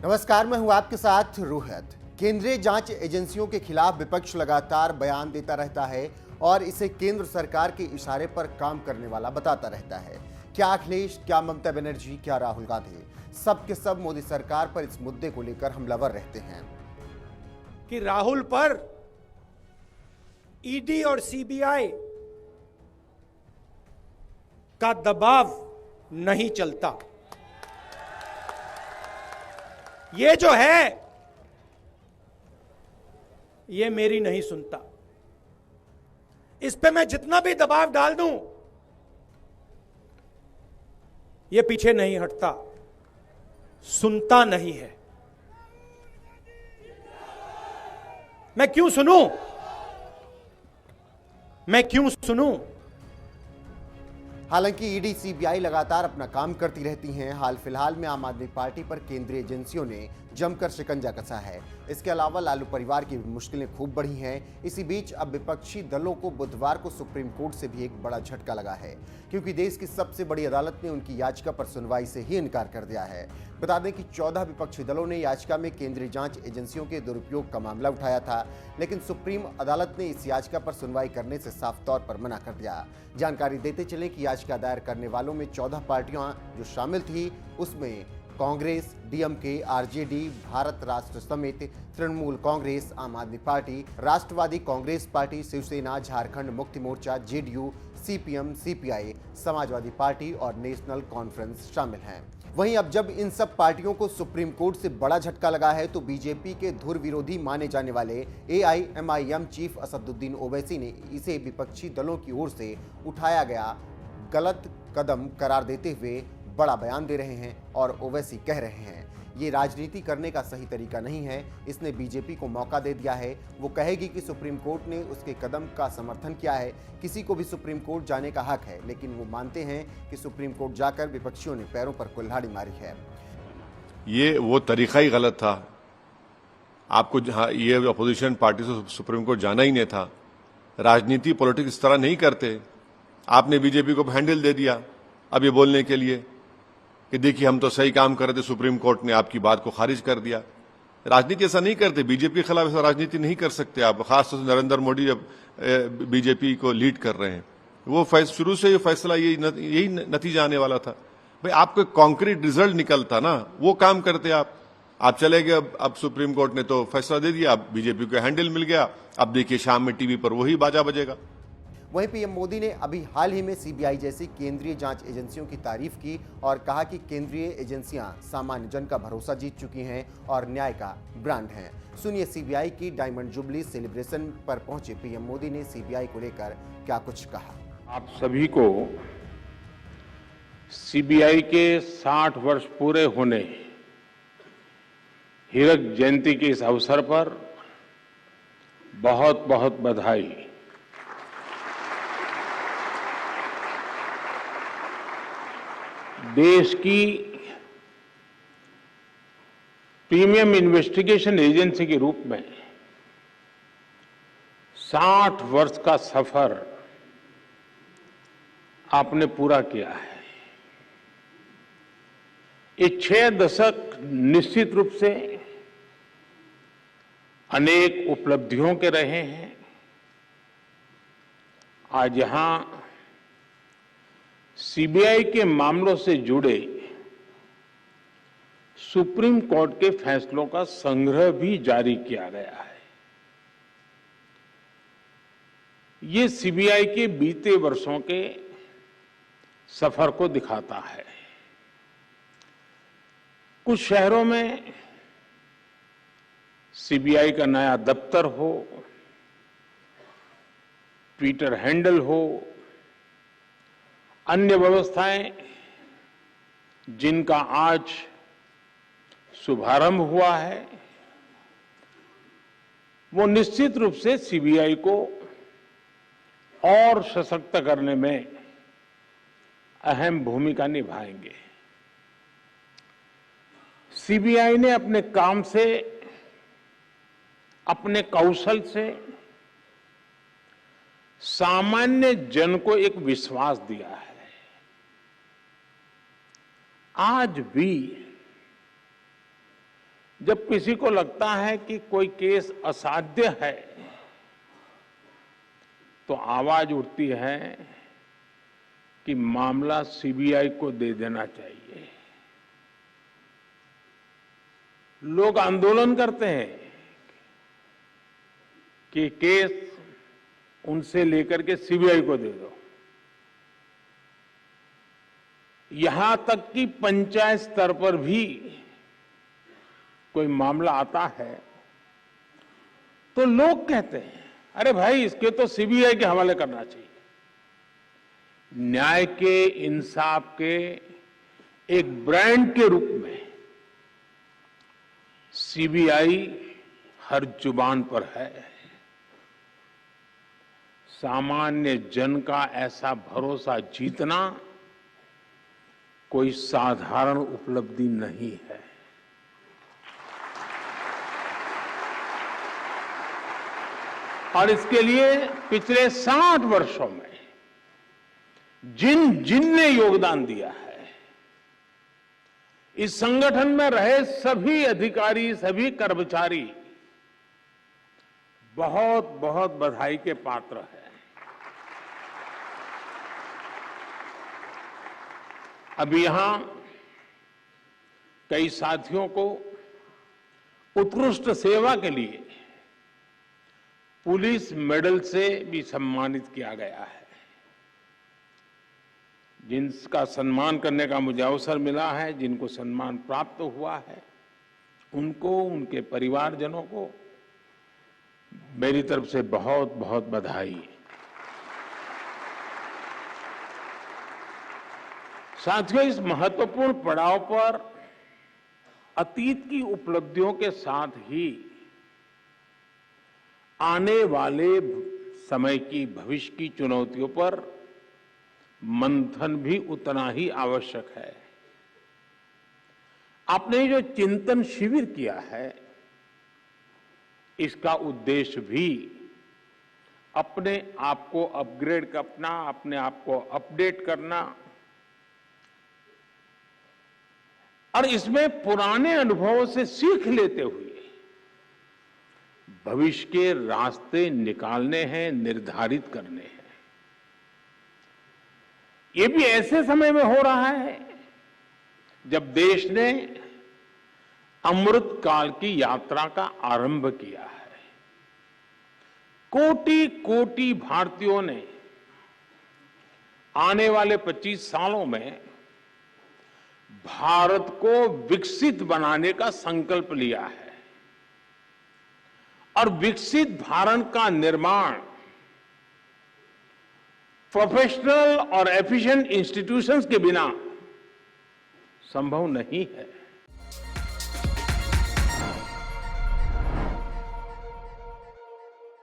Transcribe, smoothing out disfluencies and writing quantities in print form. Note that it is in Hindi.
नमस्कार, मैं हूं आपके साथ रोहित। केंद्रीय जांच एजेंसियों के खिलाफ विपक्ष लगातार बयान देता रहता है और इसे केंद्र सरकार के इशारे पर काम करने वाला बताता रहता है। क्या अखिलेश, क्या ममता बनर्जी, क्या राहुल गांधी, सब के सब मोदी सरकार पर इस मुद्दे को लेकर हमलावर रहते हैं कि राहुल पर ईडी और सीबीआई का दबाव नहीं चलता। ये जो है ये मेरी नहीं सुनता। इस पे मैं जितना भी दबाव डाल दूं ये पीछे नहीं हटता, सुनता नहीं है। मैं क्यों सुनूं? हालांकि ईडी सीबीआई लगातार अपना काम करती रहती हैं। हाल फिलहाल में आम आदमी पार्टी पर केंद्रीय एजेंसियों ने जमकर शिकंजा कसा है। इसके अलावा लालू परिवार की मुश्किलें खूब बढ़ी हैं। इसी बीच अब विपक्षी दलों को बुधवार को सुप्रीम कोर्ट से भी एक बड़ा झटका लगा है, क्योंकि देश की सबसे बड़ी अदालत ने उनकी याचिका पर सुनवाई से ही इनकार कर दिया है। बता दें कि 14 विपक्षी दलों ने याचिका में केंद्रीय जांच एजेंसियों के दुरुपयोग का मामला उठाया था, लेकिन सुप्रीम अदालत ने इस याचिका पर सुनवाई करने से साफ तौर पर मना कर दिया। जानकारी देते चले कि याचिका दायर करने वालों में 14 पार्टियां जो शामिल थी, उसमें कांग्रेस, डीएमके, आरजेडी, भारत राष्ट्र समिति, Trinamool Congress, Aam Aadmi Party, Rashtravadi Congress Party, Shiv Sena, Jharkhand Mukti Morcha, JDU, CPM, CPI, Samajwadi Party और नेशनल कॉन्फ्रेंस शामिल हैं। वहीं अब जब इन सब पार्टियों को सुप्रीम कोर्ट से बड़ा झटका लगा है, तो बीजेपी के धुर विरोधी माने जाने वाले एआईएमआईएम चीफ असदुद्दीन ओवैसी ने इसे विपक्षी दलों की ओर से उठाया गया गलत कदम करार देते हुए बड़ा बयान दे रहे हैं और ओवैसी कह रहे हैं ये राजनीति करने का सही तरीका नहीं है। इसने बीजेपी को मौका दे दिया है। वो कहेगी कि सुप्रीम कोर्ट ने उसके कदम का समर्थन किया है। किसी को भी सुप्रीम कोर्ट जाने का हक है, लेकिन वो मानते हैं कि सुप्रीम कोर्ट जाकर विपक्षियों ने पैरों पर कुल्हाड़ी मारी है। ये वो तरीका ही गलत था। आपको जहां ये अपोजिशन पार्टी से सुप्रीम कोर्ट जाना ही नहीं था। राजनीति पॉलिटिक्स इस तरह नहीं करते। आपने बीजेपी को हैंडल दे दिया अब ये बोलने के लिए कि देखिए हम तो सही काम कर रहे थे, सुप्रीम कोर्ट ने आपकी बात को खारिज कर दिया। राजनीति ऐसा नहीं करते। बीजेपी के खिलाफ ऐसा राजनीति नहीं कर सकते आप। खासतौर से नरेंद्र मोदी अब बीजेपी को लीड कर रहे हैं। वो शुरू से ये फैसला यही नतीजा आने वाला था। भाई आपको कॉन्क्रीट रिजल्ट निकलता ना, वो काम करते आप चले गए। अब सुप्रीम कोर्ट ने तो फैसला दे दिया, अब बीजेपी को हैंडल मिल गया। अब देखिए शाम में टीवी पर वही बाजा बजेगा। वहीं पीएम मोदी ने अभी हाल ही में सीबीआई जैसी केंद्रीय जांच एजेंसियों की तारीफ की और कहा कि केंद्रीय एजेंसियां सामान्य जन का भरोसा जीत चुकी हैं और न्याय का ब्रांड हैं। सुनिए सीबीआई की डायमंड जुबली सेलिब्रेशन पर पहुंचे पीएम मोदी ने सीबीआई को लेकर क्या कुछ कहा। आप सभी को सीबीआई के 60 वर्ष पूरे होने हीरक जयंती के इस अवसर पर बहुत बहुत बधाई। देश की प्रीमियम इन्वेस्टिगेशन एजेंसी के रूप में 60 वर्ष का सफर आपने पूरा किया है। ये 6 दशक निश्चित रूप से अनेक उपलब्धियों के रहे हैं। आज यहां सीबीआई के मामलों से जुड़े सुप्रीम कोर्ट के फैसलों का संग्रह भी जारी किया गया है। ये सीबीआई के बीते वर्षों के सफर को दिखाता है। कुछ शहरों में सीबीआई का नया दफ्तर हो, ट्विटर हैंडल हो, अन्य व्यवस्थाएं जिनका आज शुभारंभ हुआ है, वो निश्चित रूप से सीबीआई को और सशक्त करने में अहम भूमिका निभाएंगे। सीबीआई ने अपने काम से, अपने कौशल से सामान्य जन को एक विश्वास दिया है। आज भी जब किसी को लगता है कि कोई केस असाध्य है तो आवाज उठती है कि मामला सीबीआई को दे देना चाहिए। लोग आंदोलन करते हैं कि केस उनसे लेकर के सीबीआई को दे दो। यहां तक कि पंचायत स्तर पर भी कोई मामला आता है तो लोग कहते हैं अरे भाई इसके तो सीबीआई के हवाले करना चाहिए। न्याय के, इंसाफ के एक ब्रांड के रूप में सीबीआई हर जुबान पर है। सामान्य जन का ऐसा भरोसा जीतना कोई साधारण उपलब्धि नहीं है। और इसके लिए पिछले 60 वर्षों में जिन ने योगदान दिया है, इस संगठन में रहे सभी अधिकारी, सभी कर्मचारी बहुत बहुत बधाई के पात्र हैं। अभी यहां कई साथियों को उत्कृष्ट सेवा के लिए पुलिस मेडल से भी सम्मानित किया गया है। जिनका सम्मान करने का मुझे अवसर मिला है, जिनको सम्मान प्राप्त हुआ है, उनको, उनके परिवारजनों को मेरी तरफ से बहुत बहुत बधाई। साथियों, इस महत्वपूर्ण पड़ाव पर अतीत की उपलब्धियों के साथ ही आने वाले समय की, भविष्य की चुनौतियों पर मंथन भी उतना ही आवश्यक है। आपने जो चिंतन शिविर किया है, इसका उद्देश्य भी अपने आप को अपग्रेड करना, अपने आप को अपडेट करना और इसमें पुराने अनुभवों से सीख लेते हुए भविष्य के रास्ते निकालने हैं, निर्धारित करने हैं। ये भी ऐसे समय में हो रहा है जब देश ने अमृत काल की यात्रा का आरंभ किया है। कोटि कोटि भारतीयों ने आने वाले 25 सालों में भारत को विकसित बनाने का संकल्प लिया है और विकसित भारत का निर्माण प्रोफेशनल और एफिशिएंट इंस्टीट्यूशंस के बिना संभव नहीं है।